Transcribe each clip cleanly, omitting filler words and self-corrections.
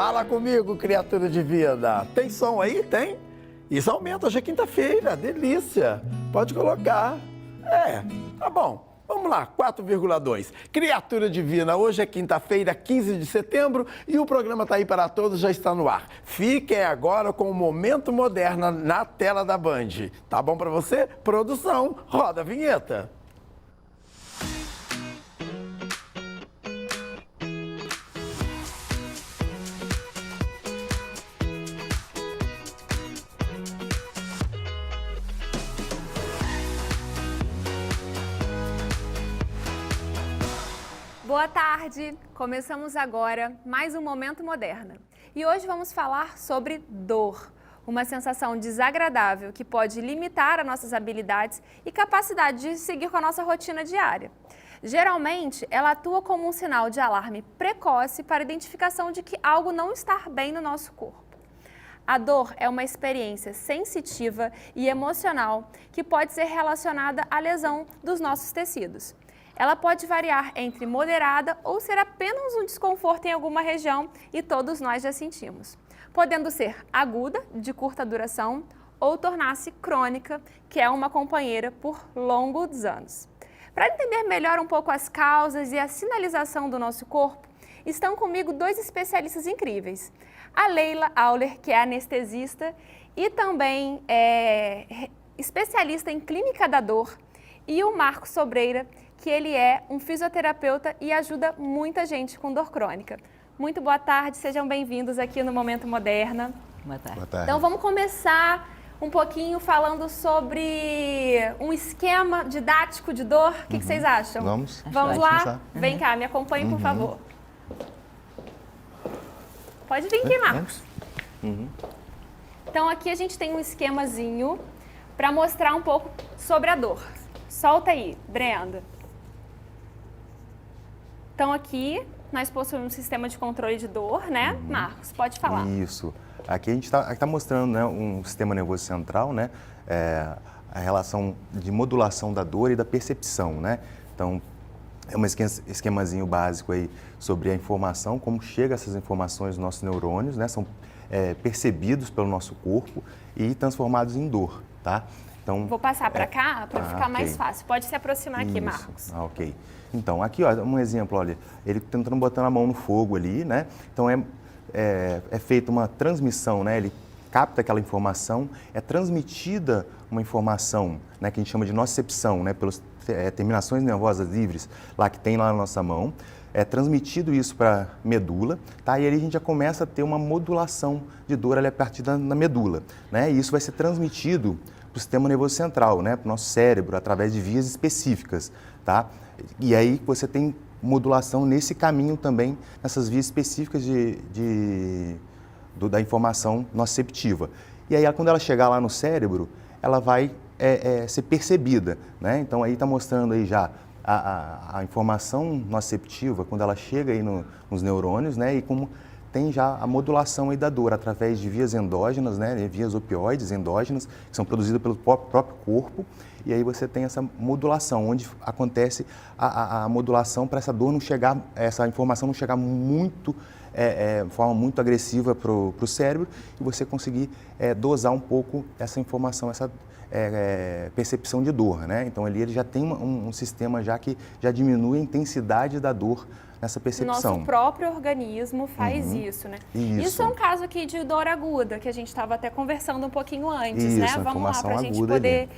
Fala comigo, criatura divina. Tem som aí? Tem? Isso aumenta, hoje é quinta-feira, delícia. Pode colocar. Tá bom. Vamos lá, 4,2. Criatura divina, hoje é quinta-feira, 15 de setembro e o programa Tá Aí para Todos já está no ar. Fiquem agora com o Momento Moderna na tela da Band. Tá bom para você? Produção, roda a vinheta. Boa tarde! Começamos agora mais um Momento Moderna. E hoje vamos falar sobre dor, uma sensação desagradável que pode limitar as nossas habilidades e capacidade de seguir com a nossa rotina diária. Geralmente, ela atua como um sinal de alarme precoce para a identificação de que algo não está bem no nosso corpo. A dor é uma experiência sensitiva e emocional que pode ser relacionada à lesão dos nossos tecidos. Ela pode variar entre moderada ou ser apenas um desconforto em alguma região e todos nós já sentimos. Podendo ser aguda, de curta duração, ou tornar-se crônica, que é uma companheira por longos anos. Para entender melhor um pouco as causas e a sinalização do nosso corpo, estão comigo dois especialistas incríveis. A Leila Auler, que é anestesista e também especialista em clínica da dor, e o Marcos Sobreira, que ele é um fisioterapeuta e ajuda muita gente com dor crônica. Muito boa tarde, sejam bem-vindos aqui no Momento Moderna. Boa tarde. Boa tarde. Então vamos começar um pouquinho falando sobre um esquema didático de dor. O que vocês acham? Vamos lá? começar. Vem cá, me acompanhe, por favor. Pode vir aqui, Marcos. Então aqui a gente tem um esquemazinho para mostrar um pouco sobre a dor. Solta aí, Brenda. Então aqui nós possuímos um sistema de controle de dor, né? Marcos, pode falar. Isso. Aqui a gente está mostrando, né, um sistema nervoso central, né? A relação de modulação da dor e da percepção, né? Então, é um esquemazinho básico aí sobre a informação, como chega essas informações nos nossos neurônios, né? São percebidos pelo nosso corpo e transformados em dor, tá? Então, vou passar para cá para ficar mais ok. fácil. Pode se aproximar aqui, Isso. Marcos. Ok. Então, aqui, ó, um exemplo, olha, ele tentando botar a mão no fogo ali, né? Então, é feita uma transmissão, né? Ele capta aquela informação, é transmitida uma informação, né? Que a gente chama de nocicepção, né? Pelas terminações nervosas livres, lá que tem lá na nossa mão. É transmitido isso para a medula, tá? E aí a gente já começa a ter uma modulação de dor ali a partir da medula, né? E isso vai ser transmitido para o sistema nervoso central, né? Para o nosso cérebro, através de vias específicas, tá? E aí você tem modulação nesse caminho também, nessas vias específicas da informação nociceptiva. E aí, quando ela chegar lá no cérebro, ela vai ser percebida, né? Então, aí está mostrando aí já a informação nociceptiva, quando ela chega aí nos neurônios, né? E como tem já a modulação aí da dor através de vias endógenas, né? Vias opioides endógenas, que são produzidas pelo próprio corpo. E aí você tem essa modulação, onde acontece a modulação para essa dor não chegar, essa informação não chegar muito, de forma muito agressiva para o cérebro e você conseguir dosar um pouco essa informação, essa percepção de dor, né? Então ali ele já tem um sistema já que já diminui a intensidade da dor nessa percepção. Nosso próprio organismo faz isso, né? Isso é um caso aqui de dor aguda, que a gente estava até conversando um pouquinho antes, né? Vamos lá, para a gente poder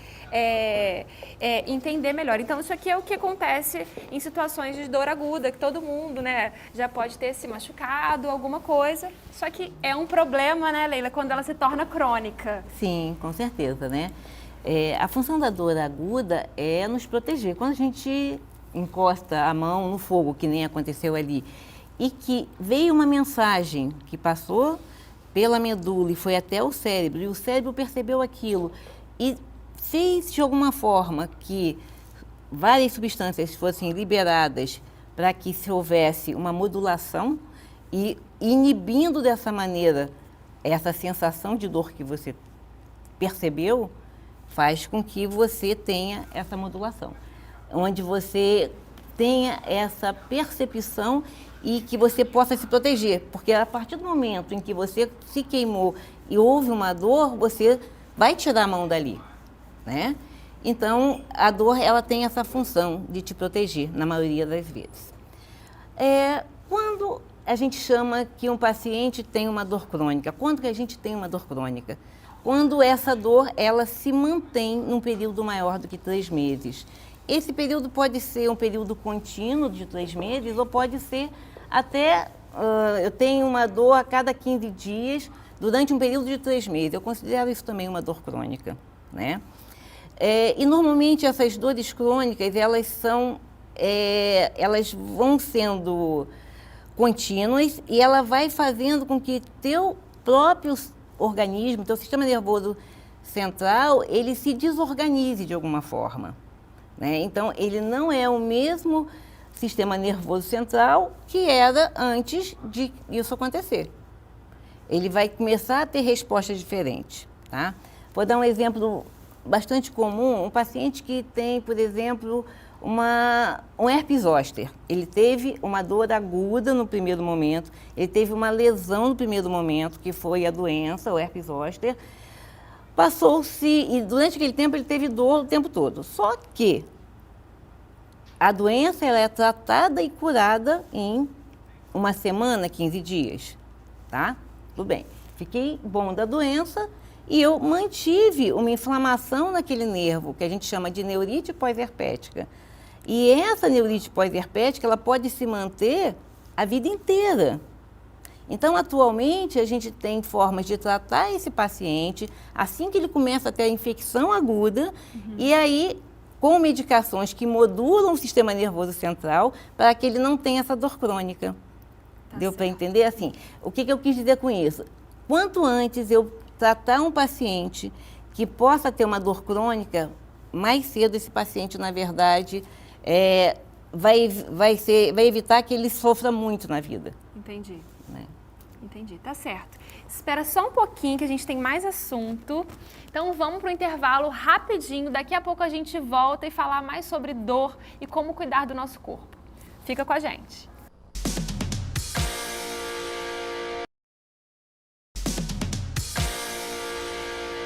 entender melhor. Então, isso aqui é o que acontece em situações de dor aguda, que todo mundo, né, já pode ter se machucado, alguma coisa. Só que é um problema, né, Leila, quando ela se torna crônica. Sim, com certeza, né? A função da dor aguda é nos proteger. Quando a gente encosta a mão no fogo, que nem aconteceu ali, e que veio uma mensagem que passou pela medula e foi até o cérebro, e o cérebro percebeu aquilo e fez de alguma forma que várias substâncias fossem liberadas para que se houvesse uma modulação e inibindo dessa maneira essa sensação de dor que você percebeu, faz com que você tenha essa modulação, onde você tenha essa percepção e que você possa se proteger, porque a partir do momento em que você se queimou e houve uma dor, você vai tirar a mão dali, né? Então, a dor, ela tem essa função de te proteger, na maioria das vezes. Quando a gente chama que um paciente tem uma dor crônica, quando que a gente tem uma dor crônica? Quando essa dor, ela se mantém num período maior do que 3 meses. Esse período pode ser um período contínuo de 3 meses, ou pode ser até, eu tenho uma dor a cada 15 dias, durante um período de 3 meses. Eu considero isso também uma dor crônica, né? E normalmente essas dores crônicas, elas vão sendo contínuas e ela vai fazendo com que teu próprio organismo, teu sistema nervoso central, ele se desorganize de alguma forma, né? Então, ele não é o mesmo sistema nervoso central que era antes de isso acontecer. Ele vai começar a ter respostas diferentes, tá? Vou dar um exemplo bastante comum, um paciente que tem, por exemplo, um herpes zoster. Ele teve uma dor aguda no primeiro momento, ele teve uma lesão no primeiro momento, que foi a doença, o herpes zoster. Passou-se, e durante aquele tempo ele teve dor o tempo todo. Só que a doença, ela é tratada e curada em 1 semana, 15 dias, tá? Tudo bem. Fiquei bom da doença e eu mantive uma inflamação naquele nervo, que a gente chama de neurite pós-herpética. E essa neurite pós-herpética, ela pode se manter a vida inteira. Então, atualmente, a gente tem formas de tratar esse paciente assim que ele começa a ter a infecção aguda, e aí, com medicações que modulam o sistema nervoso central para que ele não tenha essa dor crônica. Tá Deu para certo. entender? Assim, o que eu quis dizer com isso? Quanto antes eu tratar um paciente que possa ter uma dor crônica, mais cedo esse paciente, na verdade, vai evitar que ele sofra muito na vida. Entendi. Né? Entendi, tá certo. Espera só um pouquinho que a gente tem mais assunto. Então vamos para o intervalo rapidinho. Daqui a pouco a gente volta e falar mais sobre dor e como cuidar do nosso corpo. Fica com a gente.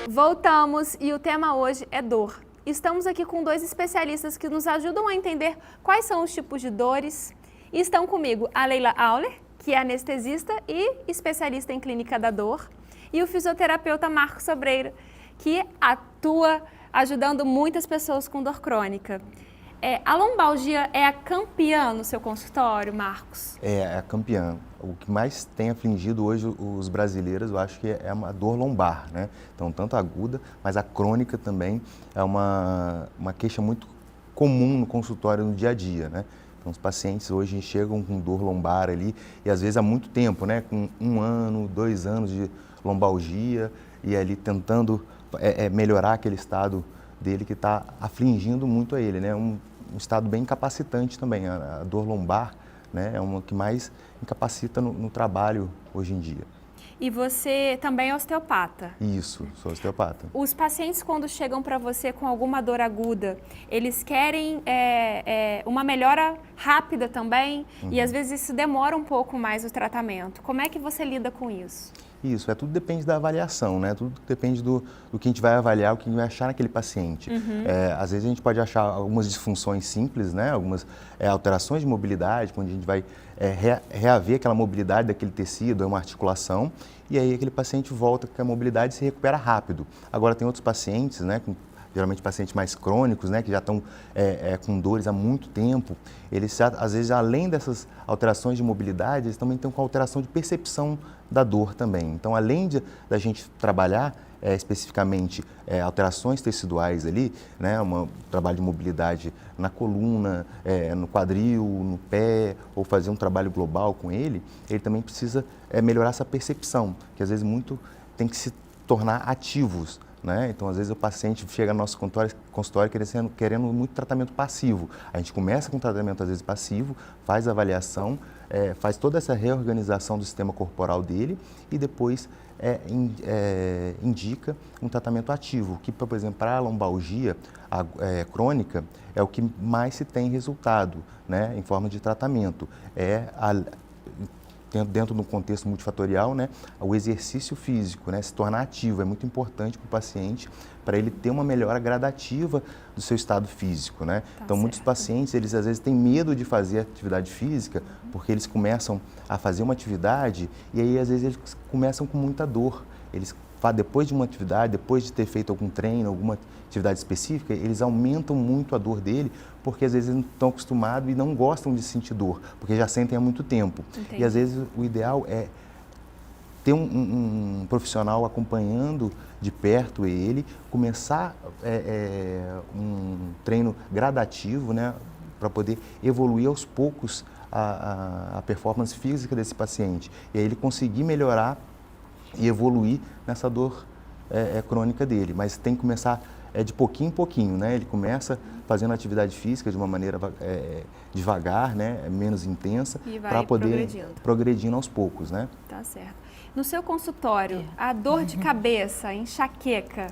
Voltamos e o tema hoje é dor. Estamos aqui com 2 especialistas que nos ajudam a entender quais são os tipos de dores. E estão comigo a Leila Auler, que é anestesista e especialista em clínica da dor, e o fisioterapeuta Marcos Sobreira, que atua ajudando muitas pessoas com dor crônica. A lombalgia é a campeã no seu consultório, Marcos? É a campeã. O que mais tem afligido hoje os brasileiros, eu acho que é uma dor lombar, né? Então, tanto aguda, mas a crônica também é uma queixa muito comum no consultório no dia a dia, né? Então, os pacientes hoje chegam com dor lombar ali, e às vezes há muito tempo, né? Com 1 ano, 2 anos de lombalgia, e ali tentando melhorar aquele estado dele que está afligindo muito a ele, né? Um estado bem incapacitante também. A dor lombar, né, é uma que mais incapacita no trabalho hoje em dia. E você também é osteopata? Isso, sou osteopata. Os pacientes, quando chegam para você com alguma dor aguda, eles querem uma melhora rápida também, e às vezes isso demora um pouco mais o tratamento. Como é que você lida com isso? Isso, tudo depende da avaliação, né? Tudo depende do que a gente vai avaliar, o que a gente vai achar naquele paciente. Às vezes a gente pode achar algumas disfunções simples, né? Algumas alterações de mobilidade, quando a gente vai reaver aquela mobilidade daquele tecido, uma articulação, e aí aquele paciente volta com a mobilidade e se recupera rápido. Agora tem outros pacientes, né? Geralmente pacientes mais crônicos, né, que já estão com dores há muito tempo, eles às vezes, além dessas alterações de mobilidade, eles também estão com alteração de percepção da dor também. Então, além da gente trabalhar especificamente alterações teciduais ali, né, um trabalho de mobilidade na coluna, no quadril, no pé, ou fazer um trabalho global com ele também precisa melhorar essa percepção, que às vezes muito tem que se tornar ativos né? Então, às vezes, o paciente chega no nosso consultório querendo muito tratamento passivo. A gente começa com tratamento, às vezes, passivo, faz a avaliação, faz toda essa reorganização do sistema corporal dele e depois indica um tratamento ativo, que, por exemplo, para a lombalgia crônica, é o que mais se tem resultado, né, em forma de tratamento. Dentro do contexto multifatorial, né, o exercício físico, né, se tornar ativo, é muito importante para o paciente, para ele ter uma melhora gradativa do seu estado físico, né? Então, muitos pacientes, eles às vezes têm medo de fazer atividade física, porque eles começam a fazer uma atividade e aí, às vezes, eles começam com muita dor. Eles, depois de uma atividade, depois de ter feito algum treino, alguma atividade específica, eles aumentam muito a dor dele, porque às vezes eles não estão acostumados e não gostam de sentir dor, porque já sentem há muito tempo. Entendi. E às vezes o ideal é ter um profissional acompanhando de perto ele, começar um treino gradativo, né, para poder evoluir aos poucos a performance física desse paciente. E aí ele conseguir melhorar e evoluir nessa dor crônica dele. Mas tem que começar de pouquinho em pouquinho, né? Ele começa fazendo atividade física de uma maneira devagar, né? Menos intensa, para poder progredindo aos poucos, né? Tá certo. No seu consultório, a dor de cabeça, enxaqueca,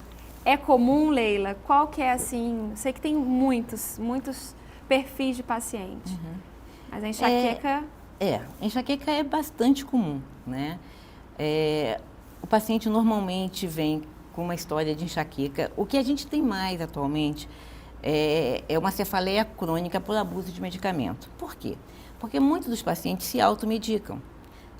é comum, Leila? Qual que é assim? Sei que tem muitos perfis de paciente, mas a enxaqueca... Enxaqueca é bastante comum, né? O paciente normalmente vem com uma história de enxaqueca. O que a gente tem mais atualmente é uma cefaleia crônica por abuso de medicamento. Por quê? Porque muitos dos pacientes se automedicam,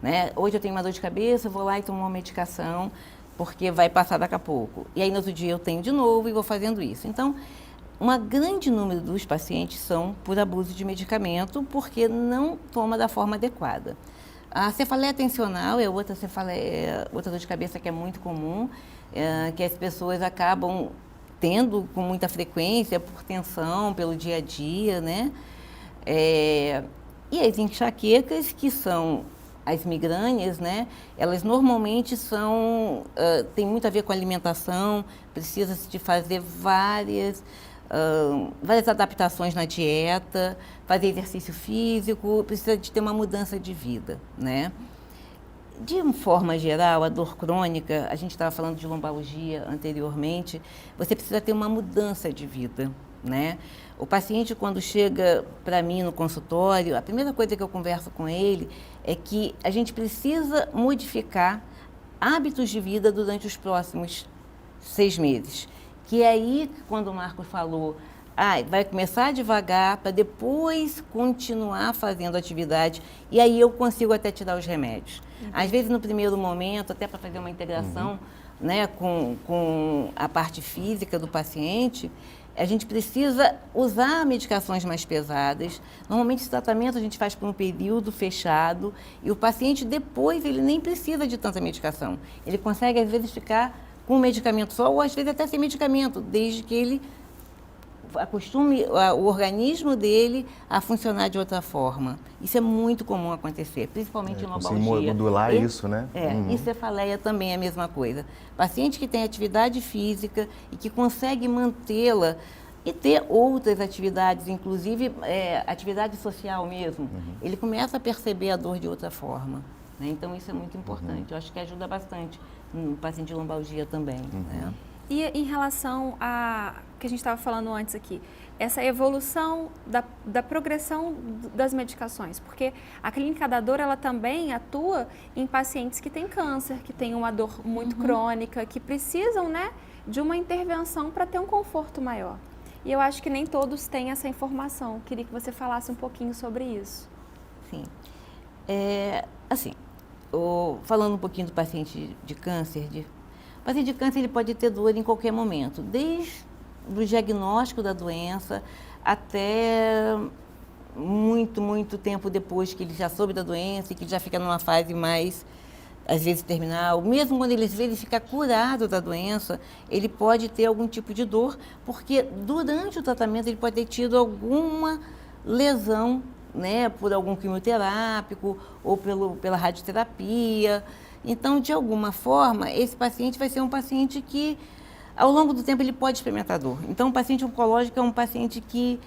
né? Hoje eu tenho uma dor de cabeça, eu vou lá e tomo uma medicação, porque vai passar daqui a pouco. E aí no outro dia eu tenho de novo e vou fazendo isso. Então, um grande número dos pacientes são por abuso de medicamento, porque não toma da forma adequada. A cefaleia tensional é outra dor de cabeça que é muito comum, que as pessoas acabam tendo com muita frequência por tensão, pelo dia a dia, né? E as enxaquecas, que são as migrâneas, né? Elas normalmente têm muito a ver com alimentação, precisa-se de fazer várias adaptações na dieta, fazer exercício físico, precisa de ter uma mudança de vida, né? De uma forma geral, a dor crônica, a gente estava falando de lombalgia anteriormente, você precisa ter uma mudança de vida, né? O paciente, quando chega para mim no consultório, a primeira coisa que eu converso com ele é que a gente precisa modificar hábitos de vida durante os próximos 6 meses. Que é aí, quando o Marcos falou, vai começar devagar para depois continuar fazendo atividade e aí eu consigo até tirar os remédios. Às vezes, no primeiro momento, até para fazer uma integração né, com a parte física do paciente, a gente precisa usar medicações mais pesadas. Normalmente, esse tratamento a gente faz por um período fechado e o paciente depois ele nem precisa de tanta medicação. Ele consegue, às vezes, ficar com medicamento só ou, às vezes, até sem medicamento, desde que ele acostume o organismo dele a funcionar de outra forma. Isso é muito comum acontecer, principalmente em lombalgia. Modular isso, né? E cefaleia também é a mesma coisa. Paciente que tem atividade física e que consegue mantê-la e ter outras atividades, inclusive atividade social mesmo, ele começa a perceber a dor de outra forma, né? Então, isso é muito importante. Eu acho que ajuda bastante no paciente de lombalgia também, né? E em relação a que a gente estava falando antes aqui, essa evolução da progressão das medicações, porque a clínica da dor, ela também atua em pacientes que têm câncer, que têm uma dor muito crônica, que precisam, né, de uma intervenção para ter um conforto maior. E eu acho que nem todos têm essa informação. Queria que você falasse um pouquinho sobre isso. Sim. Falando um pouquinho do paciente de câncer, o paciente de câncer ele pode ter dor em qualquer momento, desde o diagnóstico da doença até muito tempo depois que ele já soube da doença e que já fica numa fase mais, às vezes, terminal. Mesmo quando ele, às vezes, fica curado da doença, ele pode ter algum tipo de dor, porque durante o tratamento ele pode ter tido alguma lesão, né, por algum quimioterápico ou pela radioterapia. Então, de alguma forma, esse paciente vai ser um paciente que ao longo do tempo ele pode experimentar dor. Então, o paciente oncológico é um paciente que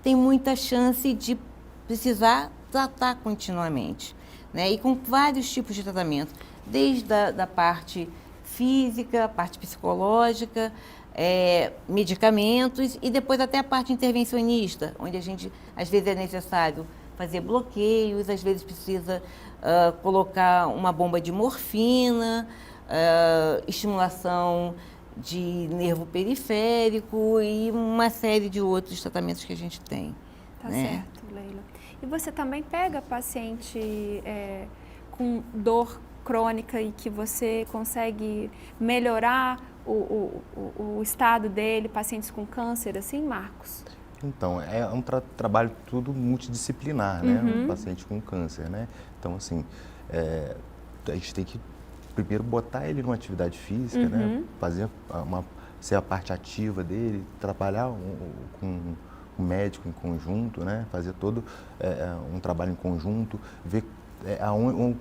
tem muita chance de precisar tratar continuamente, né? E com vários tipos de tratamento, desde da parte física, a parte psicológica, medicamentos e depois até a parte intervencionista, onde a gente, às vezes, é necessário fazer bloqueios, às vezes precisa colocar uma bomba de morfina, estimulação de nervo periférico e uma série de outros tratamentos que a gente tem. Tá né? certo, Leila. E você também pega paciente com dor crônica e que você consegue melhorar o estado dele, pacientes com câncer, assim, Marcos? Então, é um trabalho tudo multidisciplinar, né? Um paciente com câncer, né? Então, assim, a gente tem que primeiro botar ele numa atividade física, né? Fazer ser a parte ativa dele, trabalhar com o médico em conjunto, né? Fazer todo um trabalho em conjunto, ver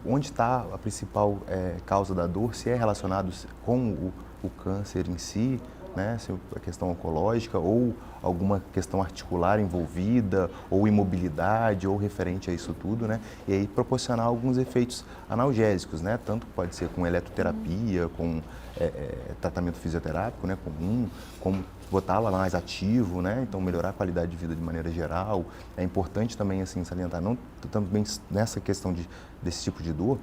onde está a principal causa da dor, se é relacionado com o câncer em si, né? Se a questão oncológica ou alguma questão articular envolvida, ou imobilidade, ou referente a isso tudo, né? E aí proporcionar alguns efeitos analgésicos, né? Tanto pode ser com eletroterapia, com tratamento fisioterápico, né? Comum, como botá-la mais ativo, né? Então melhorar a qualidade de vida de maneira geral. É importante também assim salientar, não também nessa questão desse tipo de dor,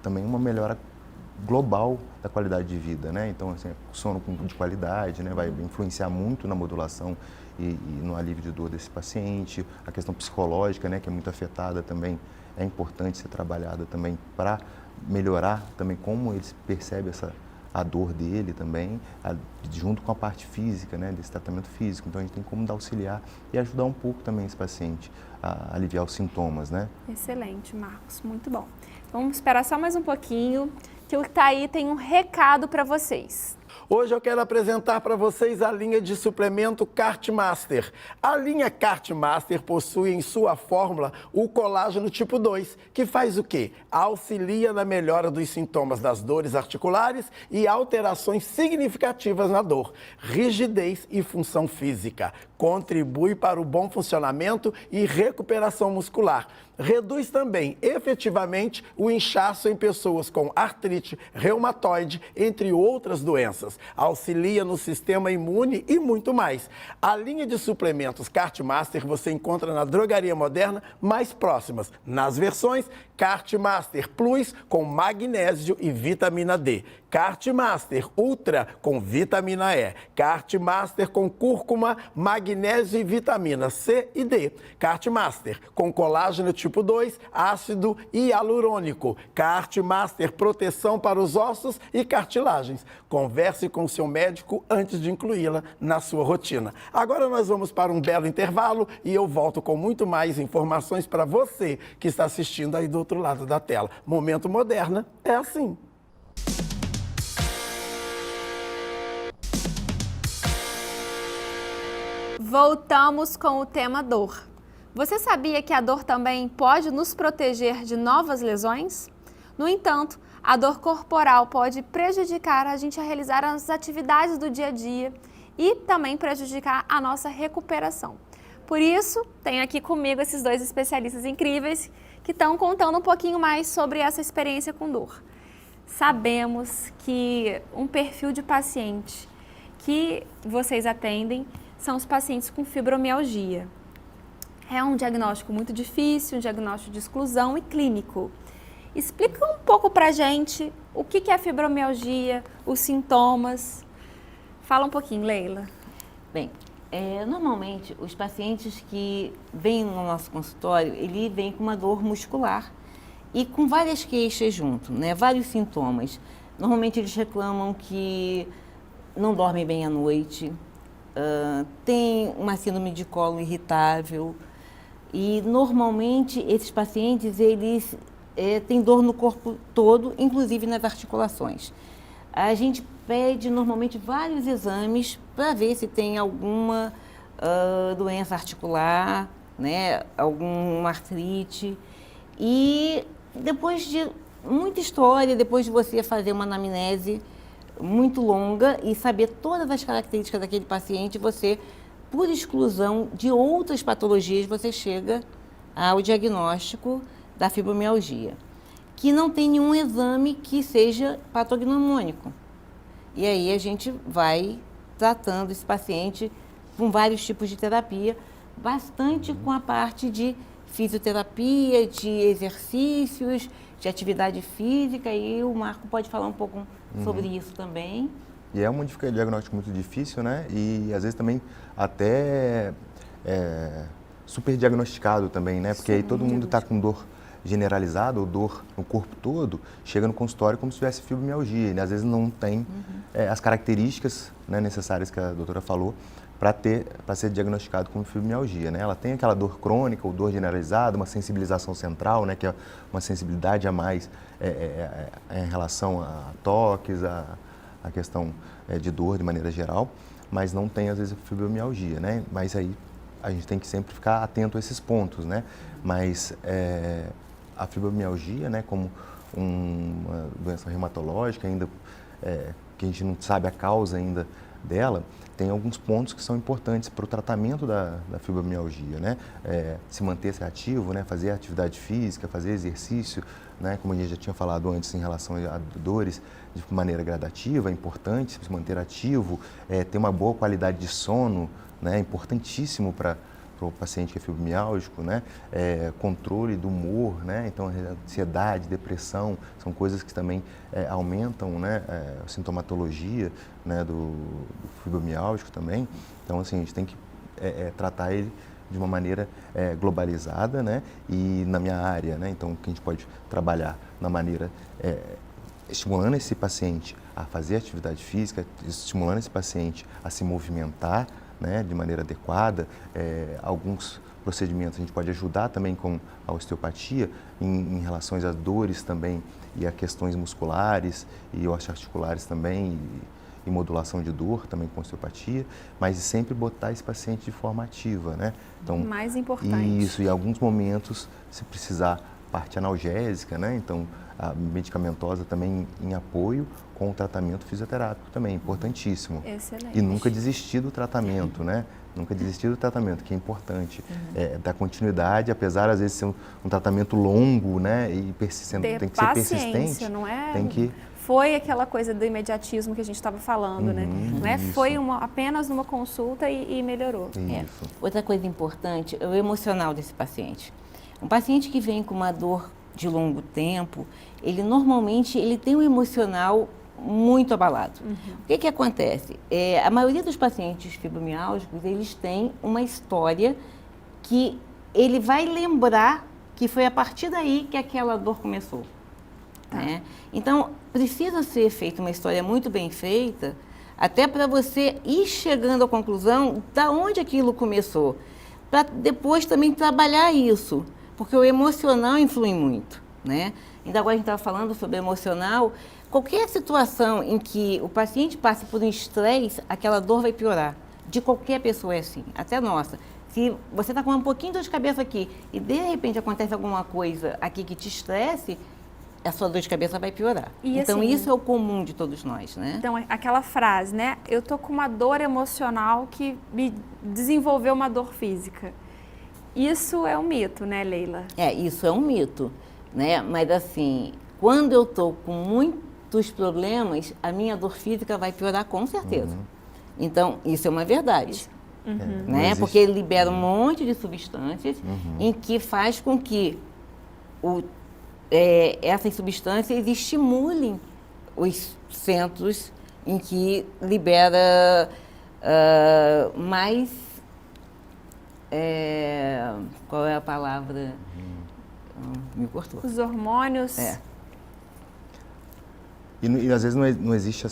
também uma melhora global da qualidade de vida, né? Então, assim, sono de qualidade, né? Vai influenciar muito na modulação e no alívio de dor desse paciente. A questão psicológica, né? Que é muito afetada também, é importante ser trabalhada também para melhorar também como ele percebe a dor dele também, junto com a parte física, né? Desse tratamento físico. Então, a gente tem como auxiliar e ajudar um pouco também esse paciente a aliviar os sintomas, né? Excelente, Marcos, muito bom. Vamos esperar só mais um pouquinho, que o Thaí tem um recado para vocês. Hoje eu quero apresentar para vocês a linha de suplemento Cartmaster. A linha Cartmaster possui em sua fórmula o colágeno tipo 2, que faz o quê? Auxilia na melhora dos sintomas das dores articulares e alterações significativas na dor, rigidez e função física. Contribui para o bom funcionamento e recuperação muscular. Reduz também efetivamente o inchaço em pessoas com artrite, reumatoide, entre outras doenças. Auxilia no sistema imune e muito mais. A linha de suplementos Cartmaster você encontra na drogaria moderna mais próximas, nas versões Cartmaster Plus com magnésio e vitamina D, Cartmaster Ultra com vitamina E, Cartmaster com cúrcuma, magnésio e vitamina C e D, Cartmaster com colágeno tipo 2, ácido hialurônico, Cartmaster proteção para os ossos e cartilagens. Converse com seu médico antes de incluí-la na sua rotina. Agora nós vamos para um belo intervalo e eu volto com muito mais informações para você que está assistindo aí do outro lado da tela. Momento Moderna é assim. Voltamos com o tema dor. Você sabia que a dor também pode nos proteger de novas lesões? No entanto, a dor corporal pode prejudicar a gente a realizar as atividades do dia a dia e também prejudicar a nossa recuperação. Por isso, tenho aqui comigo esses dois especialistas incríveis que estão contando um pouquinho mais sobre essa experiência com dor. Sabemos que um perfil de paciente que vocês atendem são os pacientes com fibromialgia. É um diagnóstico muito difícil, um diagnóstico de exclusão e clínico. Explica um pouco pra gente o que é a fibromialgia, os sintomas. Fala um pouquinho, Leila. Bem, normalmente os pacientes que vêm no nosso consultório, ele vem com uma dor muscular e com várias queixas junto, né? Vários sintomas. Normalmente eles reclamam que não dormem bem à noite, tem uma síndrome de colo irritável e normalmente esses pacientes eles têm dor no corpo todo, inclusive nas articulações. A gente pede normalmente vários exames para ver se tem alguma doença articular, né, alguma artrite. E depois de muita história, depois de você fazer uma anamnese, muito longa e saber todas as características daquele paciente, você, por exclusão de outras patologias, você chega ao diagnóstico da fibromialgia, que não tem nenhum exame que seja patognomônico. E aí a gente vai tratando esse paciente com vários tipos de terapia, bastante com a parte de fisioterapia, de exercícios, de atividade física, e o Marco pode falar um pouco sobre isso também. E é um diagnóstico muito difícil, né? E às vezes também até super diagnosticado também, né? Porque aí todo mundo está com dor generalizada ou dor no corpo todo, chega no consultório como se tivesse fibromialgia. E às vezes não tem as características, né, necessárias que a doutora falou para ser diagnosticado como fibromialgia, né? Ela tem aquela dor crônica ou dor generalizada, uma sensibilização central, né, que é uma sensibilidade a mais em relação a toques, a questão de dor de maneira geral, mas não tem às vezes fibromialgia, né? Mas aí a gente tem que sempre ficar atento a esses pontos, né? Mas a fibromialgia, né, como uma doença reumatológica ainda que a gente não sabe a causa ainda dela, tem alguns pontos que são importantes para o tratamento da fibromialgia, né? Se manter ativo, né? Fazer atividade física, fazer exercício, né? Como a gente já tinha falado antes em relação a dores, de maneira gradativa, é importante se manter ativo, ter uma boa qualidade de sono, né? É importantíssimo para o paciente que é fibromiálgico, né? Controle do humor, né? Então, ansiedade, depressão, são coisas que também aumentam, né? A sintomatologia, né? do fibromiálgico também. Então, assim, a gente tem que tratar ele de uma maneira globalizada, né? E na minha área, né? Então, que a gente pode trabalhar na maneira estimulando esse paciente a fazer atividade física, estimulando esse paciente a se movimentar, né, de maneira adequada. Alguns procedimentos a gente pode ajudar também com a osteopatia em relação às dores também e a questões musculares e osteoarticulares também e modulação de dor também com osteopatia, mas sempre botar esse paciente de forma ativa, né? Então, mais importante. Isso, em alguns momentos, se precisar parte analgésica, né? Então, a medicamentosa também em apoio com o tratamento fisioterápico também, importantíssimo. Excelente. E nunca desistir do tratamento, né? Nunca desistir do tratamento, que é importante. Dar continuidade, apesar às vezes de ser um tratamento longo, né? E persistente, tem que ser persistente. Não é? Tem que... Foi aquela coisa do imediatismo que a gente estava falando, né? Não é? Isso. Foi apenas uma consulta e melhorou. Isso. Outra coisa importante é o emocional desse paciente. Um paciente que vem com uma dor de longo tempo, ele normalmente tem um emocional muito abalado. O que acontece? A maioria dos pacientes fibromiálgicos, eles têm uma história que ele vai lembrar que foi a partir daí que aquela dor começou. Né? Então, precisa ser feita uma história muito bem feita, até para você ir chegando à conclusão de onde aquilo começou, para depois também trabalhar isso, porque o emocional influi muito, né? Ainda agora a gente estava falando sobre o emocional. Qualquer situação em que o paciente passe por um estresse, aquela dor vai piorar. De qualquer pessoa é assim, até nossa. Se você está com um pouquinho de dor de cabeça aqui e de repente acontece alguma coisa aqui que te estresse, a sua dor de cabeça vai piorar. E então, assim, isso é o comum de todos nós, né? Então, aquela frase, né? Eu tô com uma dor emocional que me desenvolveu uma dor física. Isso é um mito, né, Leila? Isso é um mito, né? Mas assim, quando eu tô com muitos problemas, a minha dor física vai piorar com certeza. Então, isso é uma verdade. Né? Porque ele libera um monte de substâncias em que faz com que essas substâncias estimulem os centros em que libera mais... qual é a palavra? Me cortou. Os hormônios... E às vezes não existe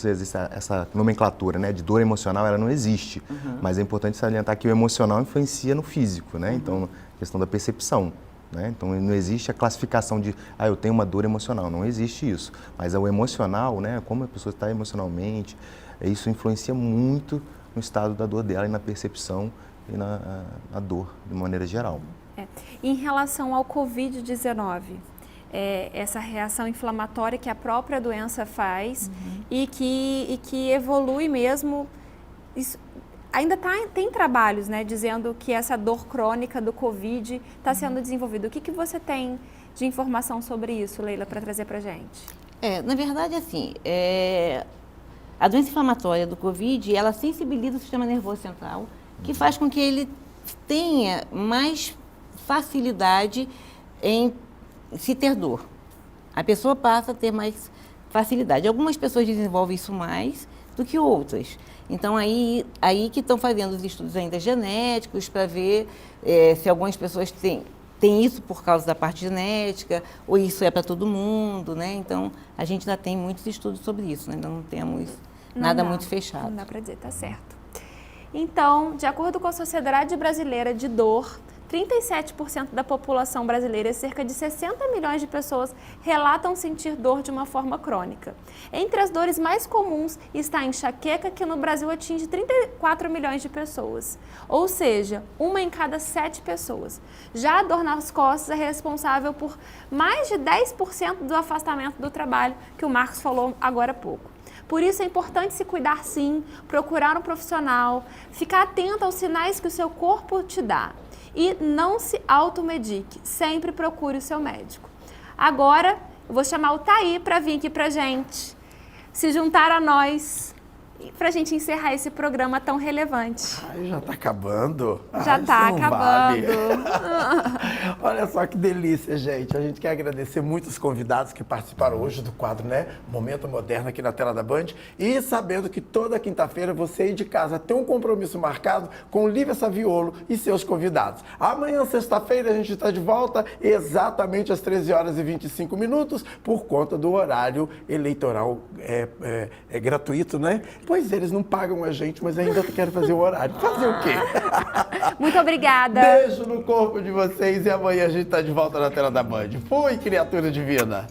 essa nomenclatura, né? De dor emocional, ela não existe. Mas é importante salientar que o emocional influencia no físico, né? Então, a questão da percepção. Né? Então, não existe a classificação de, eu tenho uma dor emocional. Não existe isso. Mas o emocional, né? Como a pessoa está emocionalmente, isso influencia muito no estado da dor dela e na percepção e na dor, de maneira geral. Em relação ao Covid-19, essa reação inflamatória que a própria doença faz e que evolui mesmo. Isso, ainda tem trabalhos, né, dizendo que essa dor crônica do Covid está sendo desenvolvida. O que você tem de informação sobre isso, Leila, para trazer para a gente? Na verdade, assim, a doença inflamatória do Covid, ela sensibiliza o sistema nervoso central, que faz com que ele tenha mais facilidade em se ter dor. A pessoa passa a ter mais facilidade. Algumas pessoas desenvolvem isso mais do que outras. Então, aí que estão fazendo os estudos ainda genéticos para ver se algumas pessoas têm isso por causa da parte genética, ou isso é para todo mundo, né? Então, a gente ainda tem muitos estudos sobre isso, né? Ainda não temos nada muito fechado. Não dá para dizer, tá certo. Então, de acordo com a Sociedade Brasileira de Dor, 37% da população brasileira, cerca de 60 milhões de pessoas, relatam sentir dor de uma forma crônica. Entre as dores mais comuns está a enxaqueca, que no Brasil atinge 34 milhões de pessoas, ou seja, 1 em cada 7 pessoas. Já a dor nas costas é responsável por mais de 10% do afastamento do trabalho, que o Marcos falou agora há pouco. Por isso é importante se cuidar sim, procurar um profissional, ficar atento aos sinais que o seu corpo te dá. E não se automedique, sempre procure o seu médico. Agora, eu vou chamar o Thaí para vir aqui para a gente se juntar a nós, para a gente encerrar esse programa tão relevante. Ai, já está acabando? Já está acabando. Olha só que delícia, gente. A gente quer agradecer muito os convidados que participaram hoje do quadro, né? Momento Moderno aqui na tela da Band. E sabendo que toda quinta-feira você aí de casa tem um compromisso marcado com Lívia Saviolo e seus convidados. Amanhã, sexta-feira, a gente está de volta exatamente às 13h25, por conta do horário eleitoral gratuito, né? Pois eles não pagam a gente, mas ainda quero fazer o horário. Fazer o quê? Muito obrigada. Beijo no corpo de vocês e amanhã a gente está de volta na tela da Band. Fui, criatura divina.